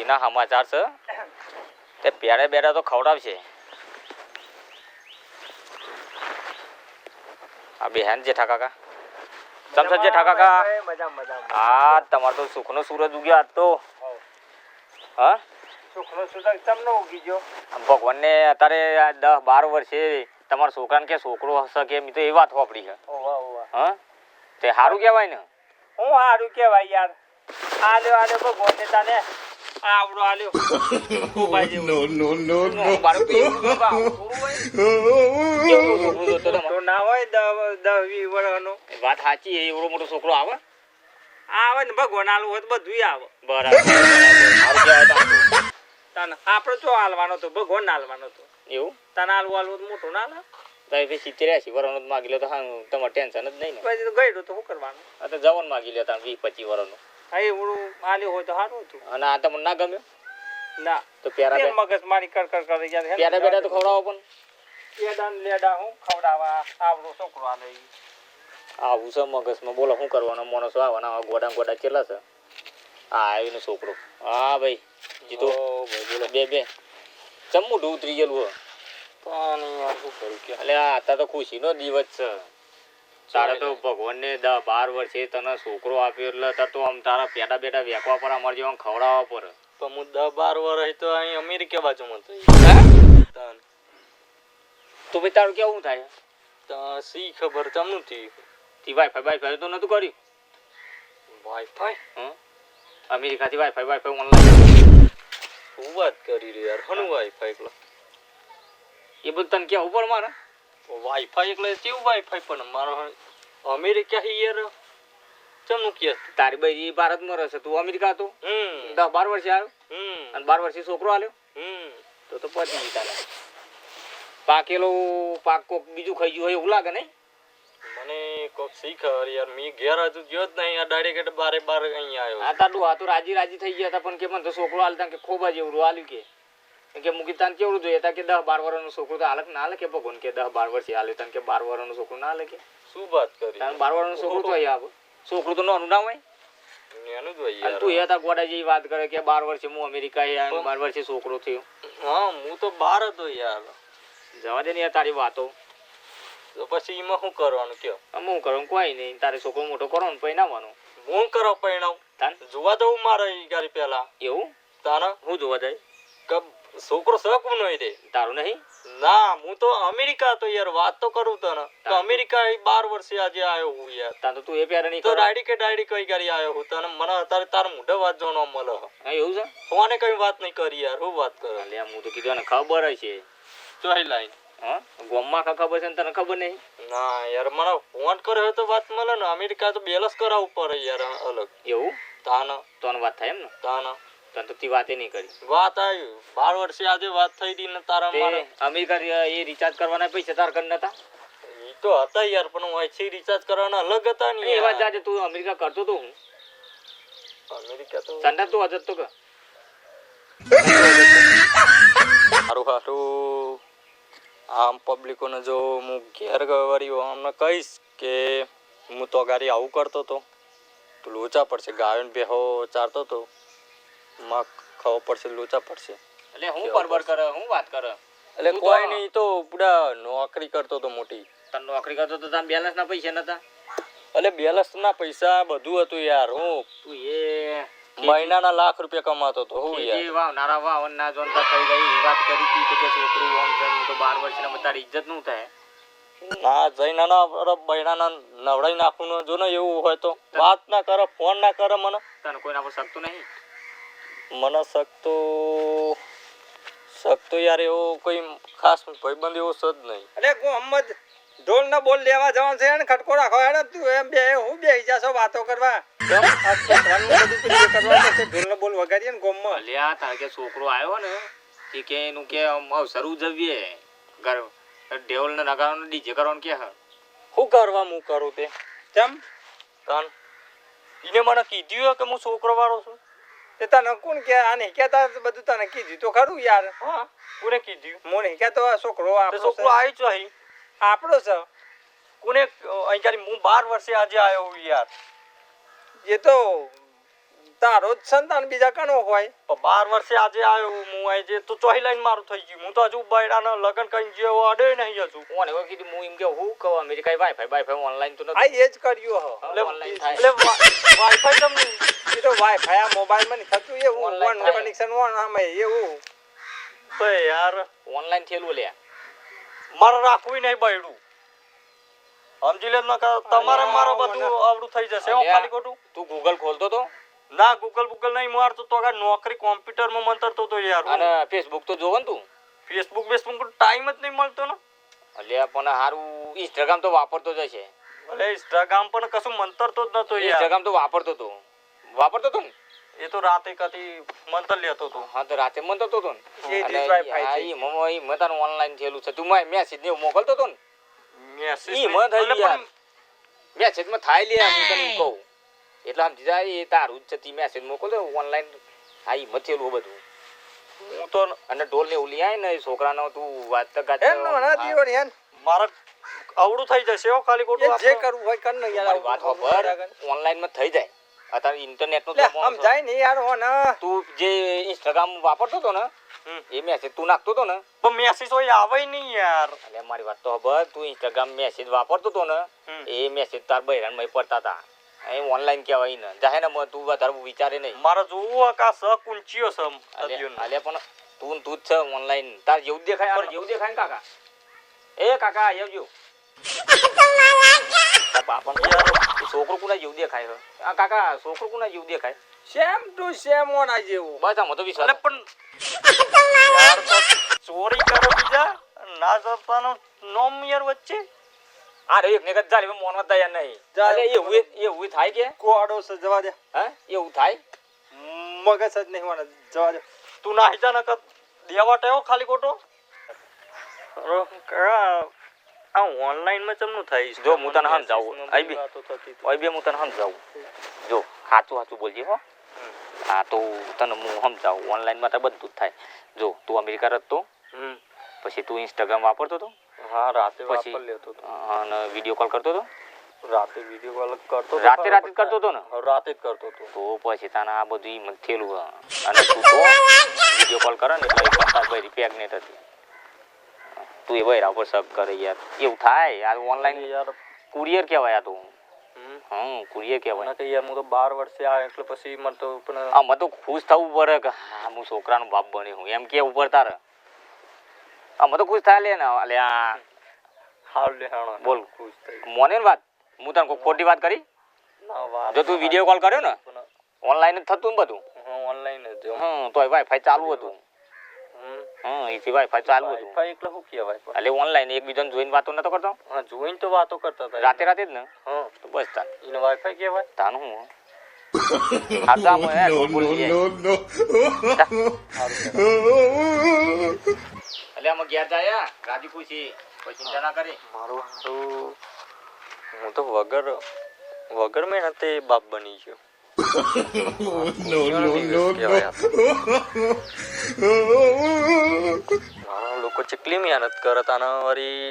ખુશીના સમાચાર છે તે પ્યારે બેડા તો ખવડાવશે આ બેહાન જેઠા કાકા સમસદ જેઠા કાકા હા તમાર તો સુખનો સૂરજ ઉગ્યો આજ તો હા સુખનો સૂરજ તમને ઉગી ગયો ભગવાનને અત્યારે 10-12 વર્ષે તમારા છોકરાને કે છોકરો હશે કે મેં તો એ વાત વાપરી છે હા તે સારું કહેવાય ને હું સારું કહેવાય યાર આલ્યો ભગવાનને તને આવડો આલ્યો તો ના હોય 10-20 વર્ષનો વાત સાચી એવડો મોટો છોકરો આવે ને ભગવાન આલું હોય તો બધું આવે બરાબર તને આપણે તો હાલવાનો તો ભગવાન ના હાલવાનો તો એવું તને હાલવું મોટો ના હાલે 70-80 વર્ષનો માગી લો તો હા તમારે ટેન્શન જ નહીં ને પછી તો ગયડું તો શું કરવાનું આ તો જવાન માગી લે 20-25 વર્ષનો હા એવડું હાલ્યું હોય તો સારું હતું અને આ તમને ના ગમ્યો ના તો પ્યારા મગજ મારી કર કરી જાય પ્યારા બેટા તો ખવડાવો પણ એડા લેડા હું ખવડાવવા આવડો છોકરો આલે આવું છે મગજમાં બોલો શું કરવાનો માણસો આવવાના ગોડા કેટલા છે હા આવીને છોકરો હા ભાઈ જીતો બોલો બે ચમું ઉતરી ગયેલું એટલે આ તો ખુશીનો દિવસ છે તારે તો ભગવાનને 10-12 વર્ષે તને છોકરો આપ્યો એટલે તાર તો આમ તારા પેટા બેટા વેકવા પર અમારે જેવા ખવડાવવા પર તો હું 10-12 વર્ષ તો અહીં અમેરિકા બાજુ માં તો ભાઈ તારું કેવું થાય તો સી ખબર તમનું થયું તી વાઈફાઈ તો નતું કર્યું વાઈફાઈ અમેરિકાથી વાઈફાઈ ઓનલાઈન શું વાત કરી રહ્યો યાર હનું વાઈફાઈ એકલો એ બધું તને કેવું પડે મારે વાઈફાઈ એટલે કેવું વાઈફાઈ પણ મારો અમેરિકા યાર ચમનું કે તારી ભાઈ ભારતમાં રહેશે તું અમેરિકા હતો 10-12 વર્ષે આવ્યો અને 12 વર્ષે છોકરો આલ્યો તો પતી તારે પાકેલો પાક કોક બીજું ખાઈ ગયું હોય એવું લાગે નહીં મને કોક શીખ યાર મી ઘેર હજુ ગયો જ નહીં આ ડાયરેક્ટ 12 અહીંયા આવ્યો આ તાડું આ તો રાજી થઈ ગયા હતા પણ કે મને તો છોકરો હાલતા કે ખોબા જેવડું હાલ્યું કે મૂકી તાન કેવડું જોઈએ કે 10-12 વર્ષનો છોકરો તો હાલક ના હાલે કે ભગવાન કે 10-12 વર્ષે હાલે તને કે 12 વર્ષનો છોકરો ના હાલે કે શું વાત કરી 12 વર્ષનો છોકરો તો અહીંયા આવે છોકરું તો નાનું ના હોય એનું જ હોય યાર તું તા ગોડા જેવી વાત કરે કે 12 વર્ષે હું અમેરિકા આવ્યો 12 વર્ષે છોકરો થયો હા હું તો 12 હતો યાર જવા દે ને યાર તારી વાતો તો પછી એમાં શું કરવાનું કયો હું કરું કોઈ નહીં તારે છોકરો મોટો કરો ને પૈણાવવાનો હું કરો પૈણાવ જોવા દઉં મારે ગાડી પેલા એવું તારા હું જોવા જાય છોકરો શકું નહીં રે તારું નહીં ના હું તો અમેરિકા તો યાર વાત તો કરું તને તો અમેરિકા 12 વર્ષે આજે આવ્યો હું યાર તાર તો તું એ પ્યારે નહીં તો ડાયડી કઈ ગાડી આવ્યો હું તને મને અત્યારે તાર મોઢે વાત જોવાનો મળે હા એવું છે કોને કઈ વાત નહીં કરી યાર હું વાત કરે લે હું તો કીધું ને ખબર હશે ચોહી લાઈન હા ગોમમાં ખબર છે ને તને ખબર નહીં ના યાર મને ફોન કર્યો તો વાત મળે ને અમેરિકા તો બેલેન્સ કરાવવું પડે યાર અલગ એવું તાના તને વાત થાય એમ ને તાના તને તો તી વાતે નહીં કરી વાત આવી 12 વર્ષે આજે વાત થઈ હતી ને તારા મારે અમેરિકા એ રિચાર્જ કરવાના પૈસા તાર કરી નતા ઈ તો હતા યાર પણ હું અહીંથી રિચાર્જ કરવાના અલગ હતા ને એ વાત જાજે તું અમેરિકા કરતો તો હું અમેરિકા તો સંડા તો હજત તો કે હારું આમ પબ્લિકોને જો હું ઘેર ગવારી અમને કહીશ કે હું તો ગાડી આવું કરતો તો લોચા પડશે ગાયો ને બેહો ચારતો તો માં ખાવો પડશે લોચા પડશે એટલે હું બરબર કરે હું વાત કરે એટલે કોઈ નહીં તો પૂરા નોકરી કરતો તો મોટી તને નોકરી કરતો તો તાર બેલેન્સ ના પૈસા નતા એટલે બેલેન્સ ના પૈસા બધું હતું યાર હું તું એ મહિનાના લાખ રૂપિયા કમાતો તો હું યાર એ વાવ નારા વાવ ના જોનતા થઈ ગઈ એ વાત કરી હતી કે છોકરું આમ છે તો 12 વર્ષના બતારી ઇજ્જત નું થાય ના જઈના બૈરાના નવડાઈ નાખું જો ને એવું હોય તો વાત ના કરે ફોન ના કરે મને તને કોઈના પર શકતું નહીં મને શકતો યાર એવો કોઈ ખાસ ભાઈબંધ એવો છે જ નહીં અરે મોહમ્મદ ઢોલ ના બોલ લેવા જવાનું છે ને ખટકો રાખો હેડે તું એમ બે હું બેહી જાશો વાતો કરવા ઢોલ ના બોલ વગાડીએ ને ગોમમાં અલ્યા તારે કે છોકરો આવ્યો ને કે એનું કે અવસર ઉજવીએ ઘર ઢોલ ને નગારાનો ડીજે કરવાનું કે હું કરવા હું કરું તે કેમ તન એને મને કીધું કે હું છોકરો વાળો છું તે તને કોણ કે આ નહીં કહેતા બધું તને કીધું તો ખરું યાર હા કોને કીધું હું નહીં કહેતો છોકરો છોકરો આવી છો અહીં આપણો છે કોને અહીં હું 12 વર્ષે આજે આવ્યો યાર એ તો તારો જ સંતાન બીજા કનો હોય 12 વર્ષે આજે આવ્યો હું આજે તો ચોહી લાઈન મારું થઈ ગયું હું તો હજુ બૈરાના લગન કરીને જેવો અડે નહીં હજુ ઓને હવે કીધું હું એમ કે હું કહું અમેરિકા વાઈફાઈ ઓનલાઈન તો આ એ જ કર્યું હો ઓનલાઈન થાય એટલે વાઈફાઈ તમને એ તો વાઈફાઈ આ મોબાઈલ માં થતું એવું Online ઓન કનેક્શન ઓન આમે એવું તો યાર ઓનલાઈન થયેલું લે મારે રાખવું નહીં બૈડું સમજી લે તમારે મારો બધું આવડું થઈ જશે હો ખાલી ખોટું તું ગૂગલ ખોલતો તો ના ગૂગલ નહીં મારતો તો આ નોકરી કોમ્પ્યુટર માં મંતરતો તો યાર અને ફેસબુક તો જોવો ને તું ફેસબુક ટાઈમ જ નહીં મળતો ને એટલે પણ હારું ઇન્સ્ટાગ્રામ તો વાપરતો જ હશે ભલે ઇન્સ્ટાગ્રામ પણ કશું મંતરતો જ નતો યાર ઇન્સ્ટાગ્રામ તો વાપરતો તો ને એ તો રાતે કદી મંતર લેતો તો હા તો રાતે મન તો તો એ વાઈફાઈ મમ્મી તારું ઓનલાઈન થયેલું છે તું મેસેજ ને મોકલતો તો ને મેસેજ ઈ મન થઈ યાર મેસેજ માં થાય લે હું તને કહું એટલે સમજી જાય એ તારું જ છે તી મેસેજ મોકલતો ઓનલાઈન હા ઈ મત થયેલું બધું હું તો અને ઢોલ ને ઉલી આય ને છોકરાનો તું વાત તો કાચ મારા આવડું થઈ જશે હો ખાલી ખોટું જે કરવું હોય કર ને યાર વાત ખબર ઓનલાઈન માં થઈ જાય અત્યારે ઇન્ટરનેટ નો સમજાય ને યાર હો ને તું જે ઇન્સ્ટાગ્રામ વાપરતો તો ને એ મેસેજ તું નાખતો તો ને પણ મેસેજ હોય આવે નહીં યાર એટલે મારી વાત તો ખબર તું ઇન્સ્ટાગ્રામ મેસેજ વાપરતો તો ને એ મેસેજ તાર બહેરાન માં પડતા હતા એ ઓનલાઈન કહેવાય ને જાહે ને તું વધારે વિચારે નહીં મારે જોવું કા સ કુંચીઓ સમ અલે પણ તું જ છે ઓનલાઈન તાર જેવું દેખાય આ જેવું દેખાય ને કાકા એ કાકા આવજો બાપા યાર છોકરો કોના જેવું દેખાય આ કાકા છોકરો કોના જેવું દેખાય સેમ ટુ સેમ ઓના જેવું બસ આમ તો વિશ્વાસ પણ યાર તો ચોરી કરો બીજા ના જતાનો નોમ યાર વચ્ચે આ રે એક ને કદ જાલે મોનવા તૈયાર નહીં અરે એવું થાય કે કોડો સ જવા દે હે એવું થાય મગજ જ નહીં મને જવા દે તું ના હિજા ન કર દેવા ટેવો ખાલી ખોટો આ ઓનલાઈન માં ચમનું થાય જો હું તને સમજાવું આઈ બે હું તને સમજાવું જો સાચું બોલજે હો હા તો તને હું સમજાવું ઓનલાઈન માં તો બધું જ થાય જો તું અમેરિકા રહેતો પછી તું ઇન્સ્ટાગ્રામ વાપરતો હતો હા રાતે પછી વાપર લેતો હતો અને વિડિયો કોલ કરતો હતો રાતે વિડિયો કોલ કરતો રાતે જ કરતો હતો ને રાતે જ કરતો હતો તો પછી તને આ બધું ઈ થયેલું અને તું તો વિડિયો કોલ કરે ને એટલે કરતા ભાઈ પ્રેગ્નેટ હતી તું એ બૈરા ઉપર શક કરે યાર એવું થાય આ ઓનલાઈન યાર કુરિયર કહેવાય આ તો કુરિયર કહેવાય કે યાર હું તો 12 વર્ષે આ એટલે પછી મને તો પણ આમાં તો ખુશ થવું પડે કે હા હું છોકરાનો બાપ બન્યો હું એમ કે ઉપર તારે આમાં તો ખુશ થાય લે ને અલે આ હાલ લે હાણો બોલ ખુશ થઈ મોને વાત હું તને કોઈ ખોટી વાત કરી ના વાત જો તું વિડિયો કોલ કર્યો ને ઓનલાઈન જ થતું ને બધું ઓનલાઈન જ તો વાઈફાઈ ચાલુ હતું એથી વાઈફાઈ ચાલુ હતું વાઈફાઈ એટલે શું કહેવાય એટલે ઓનલાઈન એકબીજાને જોઈને વાતો નતો કરતો હા જોઈને તો વાતો કરતા હતા રાતે જ ને તો બસ તાન એને વાઈફાઈ કહેવાય તાનું હું આ કામ હે બોલી એટલે આમાં ગયા જાય રાજી ખુશી કોઈ ચિંતા ના કરે મારું હારું હું તો વગર મહેનતે બાપ બની ગયો લોકો ચેટલી મહેનત કરત આના વળી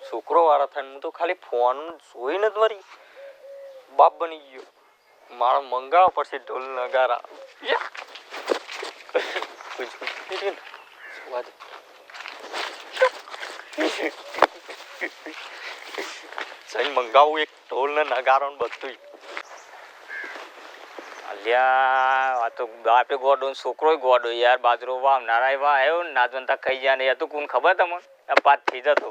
છોકરો વાળા થાય હું તો ખાલી ફોન જોઈને જ વળી બાપ બની ગયો મારા મંગાવવા પડશે ઢોલ નગારા સહી મંગાવું એક ઢોલ ને નગારો ને બધું અલ્યા આ તો બાપે ગોડો છોકરો ગોડો યાર બાજરો વાવનારા એવા આવ્યો ને નાજવંતા ખાઈ જાય ને તું કોણ ખબર તમને આ પાત થઈ જતો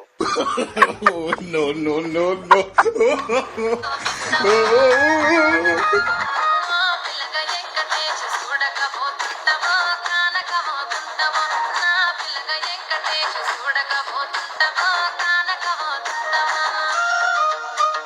no.